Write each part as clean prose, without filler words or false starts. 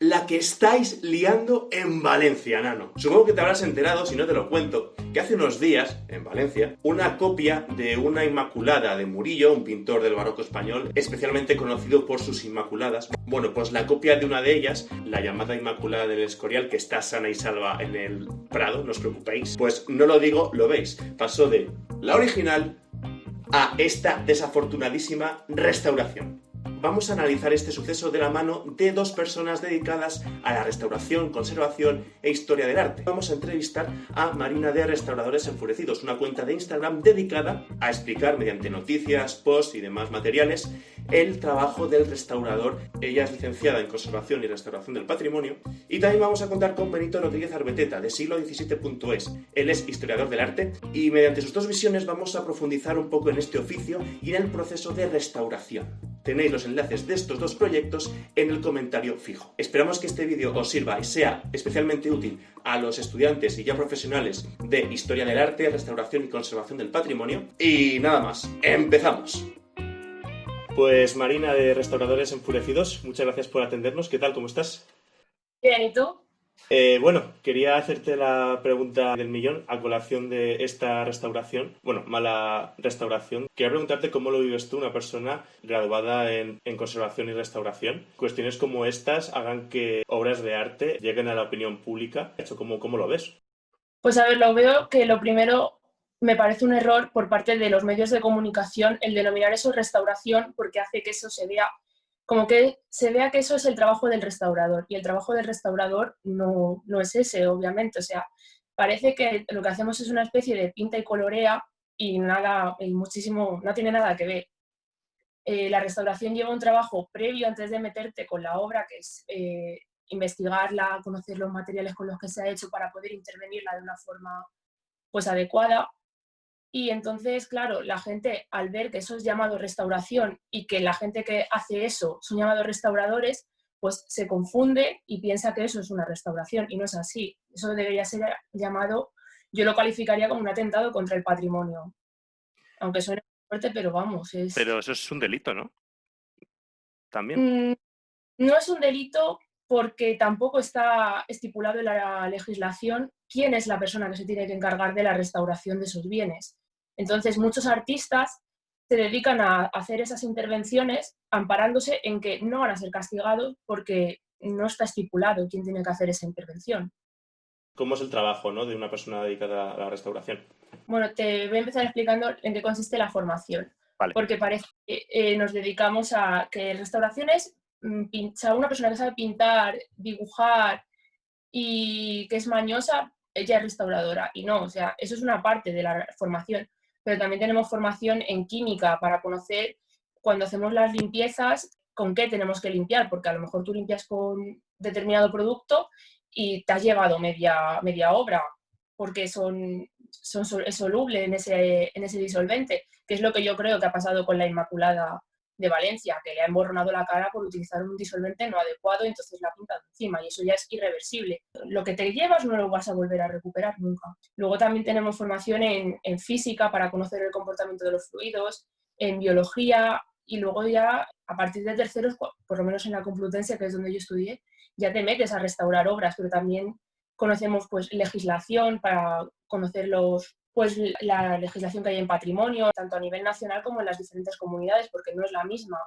La que estáis liando en Valencia, nano. Supongo que te habrás enterado, si no te lo cuento, que hace unos días, en Valencia, una copia de una Inmaculada de Murillo, un pintor del barroco español, especialmente conocido por sus Inmaculadas. Bueno, pues la copia de una de ellas, la llamada Inmaculada del Escorial, que está sana y salva en el Prado, no os preocupéis, pues no lo digo, lo veis. Pasó de la original a esta desafortunadísima restauración. Vamos a analizar este suceso de la mano de dos personas dedicadas a la restauración, conservación e historia del arte. Vamos a entrevistar a Marina de Restauradores Enfurecidos, una cuenta de Instagram dedicada a explicar mediante noticias, posts y demás materiales el trabajo del restaurador. Ella es licenciada en Conservación y Restauración del Patrimonio. Y también vamos a contar con Benito Rodríguez Arbeteta, de siglo17.es. Él es historiador del arte y mediante sus dos visiones vamos a profundizar un poco en este oficio y en el proceso de restauración. Tenéis los enlaces de estos dos proyectos en el comentario fijo. Esperamos que este vídeo os sirva y sea especialmente útil a los estudiantes y ya profesionales de Historia del Arte, Restauración y Conservación del Patrimonio. Y nada más, ¡empezamos! Pues Marina de Restauradores Enfurecidos, muchas gracias por atendernos. ¿Qué tal? ¿Cómo estás? Bien, ¿y tú? Bueno, quería hacerte la pregunta del millón a colación de esta restauración, bueno, mala restauración. Quería preguntarte cómo lo vives tú, una persona graduada en conservación y restauración. Cuestiones como estas hagan que obras de arte lleguen a la opinión pública. ¿Cómo lo ves? Pues a ver, lo veo que lo primero me parece un error por parte de los medios de comunicación el denominar eso restauración, porque hace que eso se vea como que se vea que eso es el trabajo del restaurador, y el trabajo del restaurador no es ese, obviamente. O sea, parece que lo que hacemos es una especie de pinta y colorea y nada, y muchísimo, no tiene nada que ver. La restauración lleva un trabajo previo antes de meterte con la obra, que es investigarla, conocer los materiales con los que se ha hecho para poder intervenirla de una forma pues adecuada. Y entonces, claro, la gente, al ver que eso es llamado restauración y que la gente que hace eso son llamados restauradores, pues se confunde y piensa que eso es una restauración, y no es así. Eso debería ser llamado, yo lo calificaría como un atentado contra el patrimonio. Aunque suene fuerte, pero vamos, es... Pero eso es un delito, ¿no? También. No es un delito porque tampoco está estipulado en la legislación quién es la persona que se tiene que encargar de la restauración de esos bienes. Entonces, muchos artistas se dedican a hacer esas intervenciones amparándose en que no van a ser castigados porque no está estipulado quién tiene que hacer esa intervención. ¿Cómo es el trabajo, ¿no?, de una persona dedicada a la restauración? Bueno, te voy a empezar explicando en qué consiste la formación. Vale. Porque parece que nos dedicamos a que restauración es una persona que sabe pintar, dibujar y que es mañosa, ella es restauradora. Y no, o sea, eso es una parte de la formación. Pero también tenemos formación en química para conocer, cuando hacemos las limpiezas, con qué tenemos que limpiar, porque a lo mejor tú limpias con determinado producto y te has llevado media obra, porque es soluble en ese disolvente, que es lo que yo creo que ha pasado con la Inmaculada de Valencia, que le ha emborronado la cara por utilizar un disolvente no adecuado, y entonces la ha pintado encima, y eso ya es irreversible. Lo que te llevas no lo vas a volver a recuperar nunca. Luego también tenemos formación en física para conocer el comportamiento de los fluidos, en biología, y luego ya a partir de terceros, por lo menos en la Complutense, que es donde yo estudié, ya te metes a restaurar obras, pero también conocemos pues legislación para conocer pues la legislación que hay en patrimonio, tanto a nivel nacional como en las diferentes comunidades, porque no es la misma.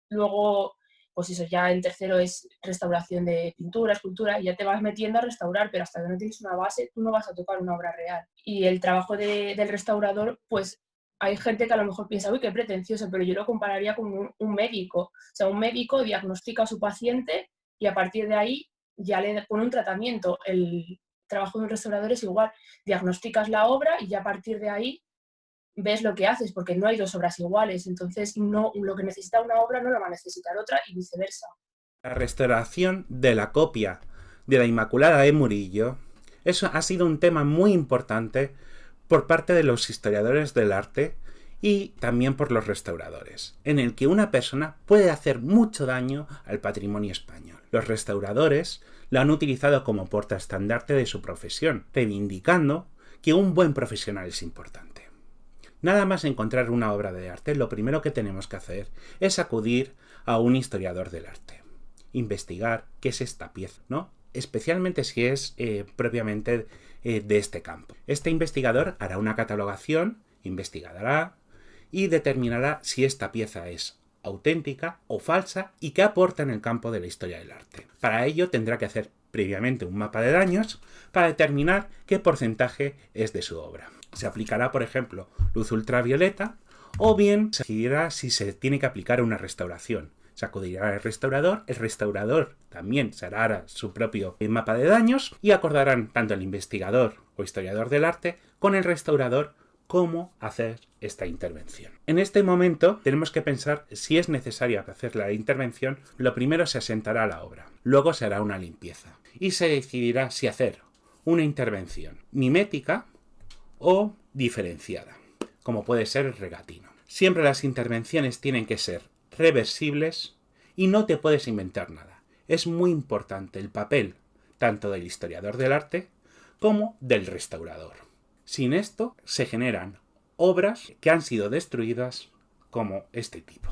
Luego, pues eso, ya en tercero es restauración de pintura, escultura, y ya te vas metiendo a restaurar, pero hasta que no tienes una base, tú no vas a tocar una obra real. Y el trabajo del restaurador, pues hay gente que a lo mejor piensa, uy, qué pretencioso, pero yo lo compararía con un médico. O sea, un médico diagnostica a su paciente y a partir de ahí ya le pone un tratamiento. El trabajo de un restaurador es igual, diagnosticas la obra y ya a partir de ahí ves lo que haces, porque no hay dos obras iguales, entonces no, lo que necesita una obra no lo va a necesitar otra y viceversa. La restauración de la copia de la Inmaculada de Murillo, eso ha sido un tema muy importante por parte de los historiadores del arte y también por los restauradores, en el que una persona puede hacer mucho daño al patrimonio español. Los restauradores lo han utilizado como portaestandarte de su profesión, reivindicando que un buen profesional es importante. Nada más encontrar una obra de arte, lo primero que tenemos que hacer es acudir a un historiador del arte. investigar qué es esta pieza, ¿no? Especialmente si es propiamente de este campo. Este investigador hará una catalogación, investigará y determinará si esta pieza es auténtica o falsa y qué aporta en el campo de la historia del arte. Para ello tendrá que hacer previamente un mapa de daños para determinar qué porcentaje es de su obra. Se aplicará, por ejemplo, luz ultravioleta o bien se decidirá si se tiene que aplicar una restauración. Se acudirá al restaurador, el restaurador también se hará su propio mapa de daños y acordarán tanto el investigador o historiador del arte con el restaurador cómo hacer esta intervención. En este momento tenemos que pensar si es necesario hacer la intervención. Lo primero se asentará la obra, luego se hará una limpieza y se decidirá si hacer una intervención mimética o diferenciada, como puede ser el regatino. Siempre las intervenciones tienen que ser reversibles y no te puedes inventar nada. Es muy importante el papel tanto del historiador del arte como del restaurador. Sin esto se generan obras que han sido destruidas como este tipo.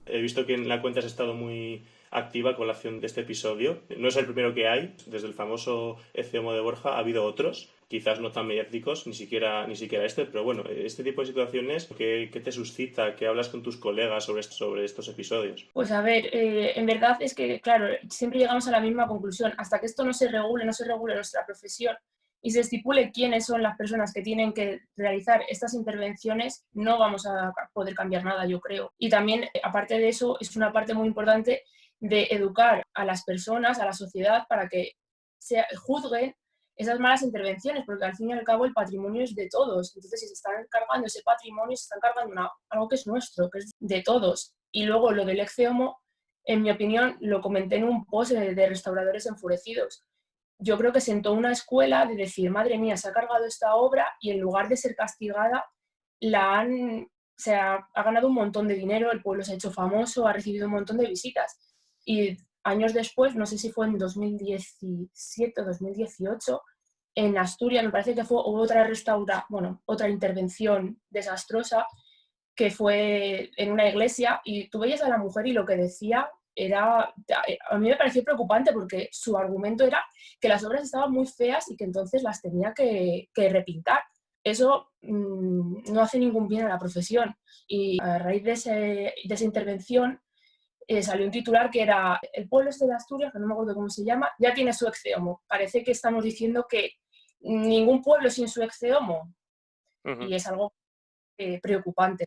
He visto que en la cuenta has estado muy activa con la acción de este episodio. No es el primero que hay. Desde el famoso Ecce Homo de Borja ha habido otros, quizás no tan mediáticos, ni siquiera este, pero bueno, este tipo de situaciones, ¿qué te suscita? ¿Qué hablas con tus colegas sobre estos episodios? Pues a ver, en verdad es que, claro, siempre llegamos a la misma conclusión. Hasta que esto no se regule nuestra profesión y se estipule quiénes son las personas que tienen que realizar estas intervenciones, no vamos a poder cambiar nada, yo creo. Y también, aparte de eso, es una parte muy importante de educar a las personas, a la sociedad, para que se juzguen esas malas intervenciones, porque al fin y al cabo el patrimonio es de todos. Entonces, si se están cargando ese patrimonio, se están cargando algo que es nuestro, que es de todos. Y luego lo del Ecce Homo, en mi opinión, lo comenté en un post de Restauradores Enfurecidos. Yo creo que sentó una escuela de decir, madre mía, se ha cargado esta obra y en lugar de ser castigada, ha ganado un montón de dinero, el pueblo se ha hecho famoso, ha recibido un montón de visitas. Y años después, no sé si fue en 2017 o 2018, en Asturias me parece que fue otra intervención desastrosa, que fue en una iglesia, y tú veías a la mujer y lo que decía a mí me pareció preocupante porque su argumento era que las obras estaban muy feas y que entonces las tenía que repintar. Eso no hace ningún bien a la profesión. Y a raíz de esa intervención salió un titular que era: el pueblo este de Asturias, que no me acuerdo cómo se llama, ya tiene su Ecce Homo. Parece que estamos diciendo que ningún pueblo sin su Ecce Homo. Uh-huh. Y es algo preocupante.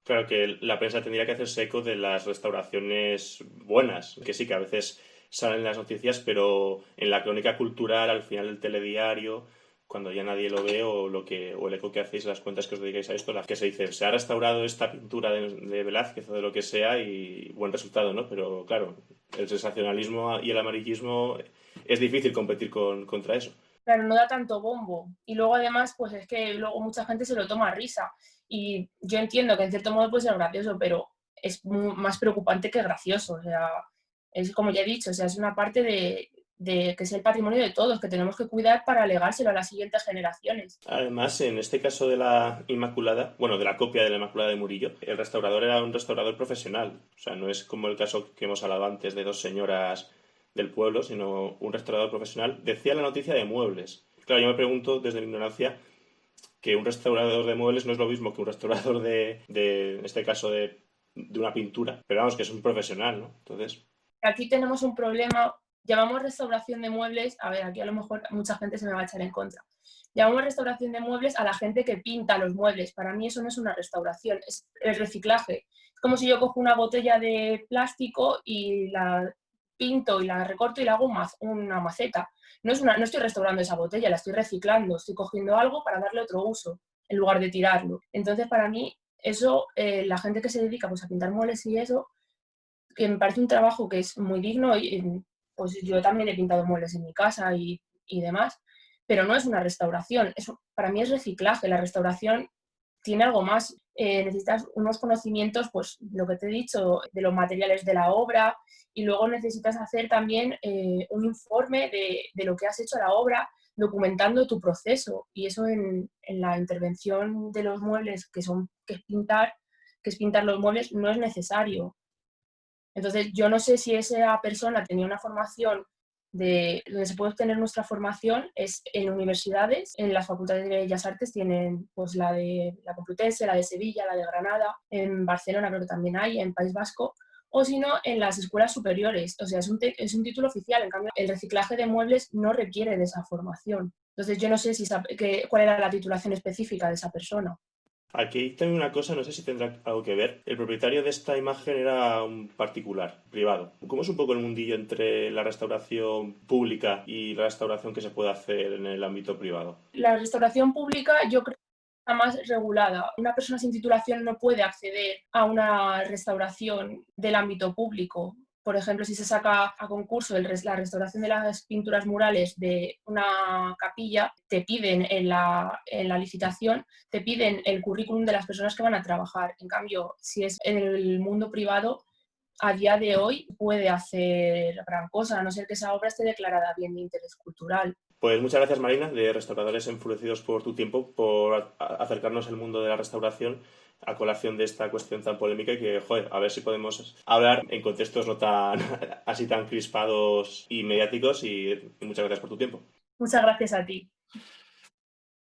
Claro que la prensa tendría que hacerse eco de las restauraciones buenas, que sí, que a veces salen en las noticias, pero en la crónica cultural, al final del telediario, cuando ya nadie lo ve, o el eco que hacéis, las cuentas que os dedicáis a esto, la que se dice, se ha restaurado esta pintura de Velázquez o de lo que sea y buen resultado, ¿no? Pero claro, el sensacionalismo y el amarillismo es difícil competir contra eso. Claro, no da tanto bombo. Y luego además, pues es que luego mucha gente se lo toma a risa. Y yo entiendo que en cierto modo puede ser gracioso, pero es más preocupante que gracioso. O sea, es como ya he dicho, o sea, es una parte de que es el patrimonio de todos, que tenemos que cuidar para legárselo a las siguientes generaciones. Además, en este caso de la Inmaculada, bueno, de la copia de la Inmaculada de Murillo, el restaurador era un restaurador profesional. O sea, no es como el caso que hemos hablado antes de dos señoras del pueblo, sino un restaurador profesional. Decía la noticia de muebles. Claro, yo me pregunto desde mi ignorancia que un restaurador de muebles no es lo mismo que un restaurador en este caso, de una pintura. Pero vamos, que es un profesional, ¿no? Entonces... Aquí tenemos un problema. Llamamos restauración de muebles, a ver, aquí a lo mejor mucha gente se me va a echar en contra. Llamamos restauración de muebles a la gente que pinta los muebles. Para mí eso no es una restauración, es el reciclaje. Es como si yo cojo una botella de plástico y la pinto y la recorto y la hago una maceta. No estoy restaurando esa botella, la estoy reciclando, estoy cogiendo algo para darle otro uso en lugar de tirarlo. Entonces, para mí, eso, la gente que se dedica pues, a pintar muebles y eso, que me parece un trabajo que es muy digno, y pues yo también he pintado muebles en mi casa y demás, pero no es una restauración, para mí es reciclaje. La restauración tiene algo más. Necesitas unos conocimientos, pues lo que te he dicho, de los materiales de la obra, y luego necesitas hacer también un informe de lo que has hecho a la obra, documentando tu proceso, y eso en la intervención de los muebles, que es pintar los muebles, no es necesario. Entonces, yo no sé si esa persona tenía una formación donde se puede obtener nuestra formación es en universidades, en las facultades de Bellas Artes tienen pues la de la Complutense, la de Sevilla, la de Granada, en Barcelona creo que también hay, en País Vasco, o si no, en las escuelas superiores. O sea, es un título oficial, en cambio, el reciclaje de muebles no requiere de esa formación. Entonces, yo no sé cuál era la titulación específica de esa persona. Aquí hay también una cosa, no sé si tendrá algo que ver. El propietario de esta imagen era un particular, privado. ¿Cómo es un poco el mundillo entre la restauración pública y la restauración que se puede hacer en el ámbito privado? La restauración pública yo creo que está más regulada. Una persona sin titulación no puede acceder a una restauración del ámbito público. Por ejemplo, si se saca a concurso la restauración de las pinturas murales de una capilla, te piden en la licitación, te piden el currículum de las personas que van a trabajar. En cambio, si es en el mundo privado, a día de hoy puede hacer gran cosa, a no ser que esa obra esté declarada bien de interés cultural. Pues muchas gracias, Marina, de Restauradores Enfurecidos, por tu tiempo, por acercarnos al mundo de la restauración a colación de esta cuestión tan polémica y que, joder, a ver si podemos hablar en contextos no tan así tan crispados y mediáticos y muchas gracias por tu tiempo. Muchas gracias a ti.